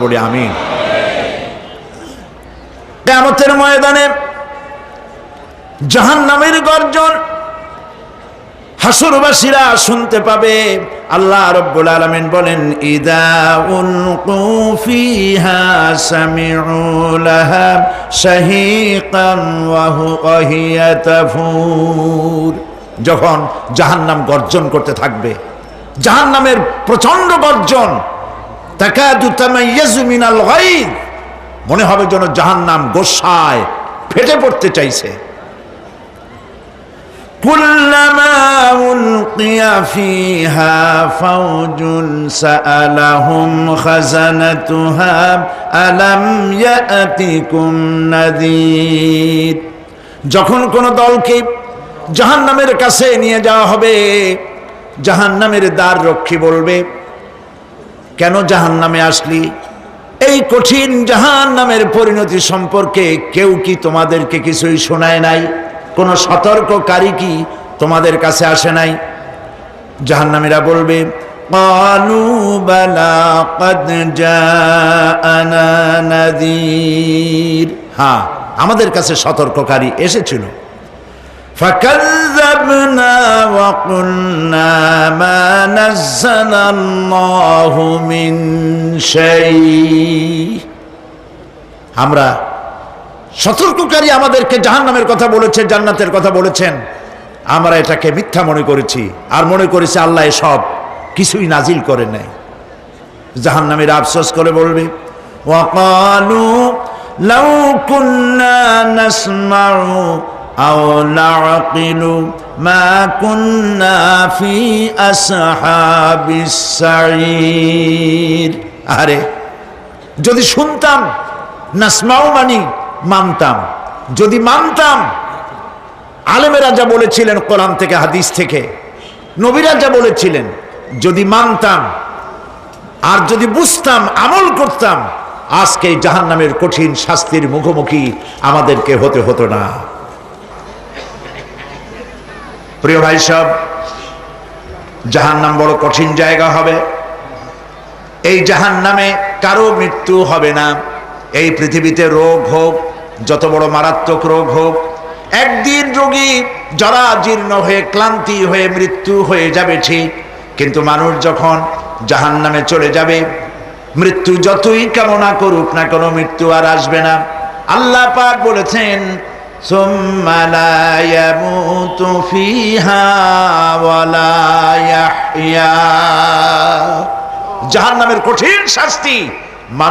বলি আমিন। কিয়ামতের ময়দানে জাহান্নামের গর্জন হাসরবাসীরা শুনতে পাবে। আল্লাহ রাব্বুল আলামিন বলেন, ইদা উলকু ফিহা সামিউ লাহা শাহীকান ওয়া হিয়া তাফুর। যখন জাহান্নাম গর্জন করতে থাকবে, জাহান্নামের প্রচন্ড গর্জন, তাকাদু তামাইয়াজু মিনাল গায়দ, মনে হবে যেন জাহান্নাম গোসায় ফেটে পড়তে চাইছে। কুল্লামা উলকিয়া ফিহা ফাওজুন সাআলাহুম খাজানাতুহা আলাম ইয়াতিকুম নাযীর। যখন কোন দলকে জাহান্নামের কাছে নিয়ে যাওয়া হবে, জাহান্নামের দ্বার রক্ষী বলবে, কেন জাহান্নামে আসলি? এই কঠিন জাহান্নামের পরিণতি সম্পর্কে কেউ কি তোমাদেরকে কিছুই শোনায় নাই? কোন সতর্ককারী কি তোমাদের কাছে আসে নাই? জাহান্নামীরা বলবে, ক্বালু বালা ক্বাদ জাআনা নাযীর, হ্যাঁ আমাদের কাছে সতর্ককারী এসেছিল। ফাকাযযাবনা ওয়া কুলনা মা নাযালাল্লাহু মিন শাই। আমরা সতর্ককারী আমাদেরকে জাহান্নামের কথা বলেছে, জান্নাতের কথা বলেছেন, আমরা এটাকে মিথ্যা মনে করেছি আর মনে করেছি আল্লাহ সব কিছুই নাজিল করে নাই। জাহান্নামীরা আফসোস করে বলবে, ওয়া ক্বালু লাউ কুন্না নাসমাউ আও নাআকিলু মা কুন্না ফি আসহাবিস সাঈর। আরে যদি শুনতাম, নাসমাউ মানি মানতাম, যদি মানতাম, আলেমেরা যা বলেছিলেন কোরআন থেকে হাদিস থেকে, নবীরা যা বলেছিলেন, যদি মানতাম আর যদি বুঝতাম, আমল করতাম, আজকে জাহান্নামের কঠিন শাস্তির মুখোমুখি আমাদেরকে হতে হতো না। প্রিয় ভাই সব, জাহান্নাম বড় কঠিন জায়গা হবে। এই জাহান্নামে কারো মৃত্যু হবে না। এই পৃথিবীতে রোগ হোক, যত বড় মারাত্মক রোগ হোক, একদিন রোগী জরা জীর্ণ হয়ে ক্লান্তি হয়ে মৃত্যু হয়ে যাবে ঠিক, কিন্তু মানুষ যখন জাহান্নামে চলে যাবে, মৃত্যু যতই কামনা করুক না কেন, মৃত্যু আর আসবে না। আল্লাহ পাক বলেছেন, সুম্মা লা ইয়ামুতু ফিহা ওয়া লা ইয়াহইয়া। জাহান্নামের কঠিন শাস্তি মানুষ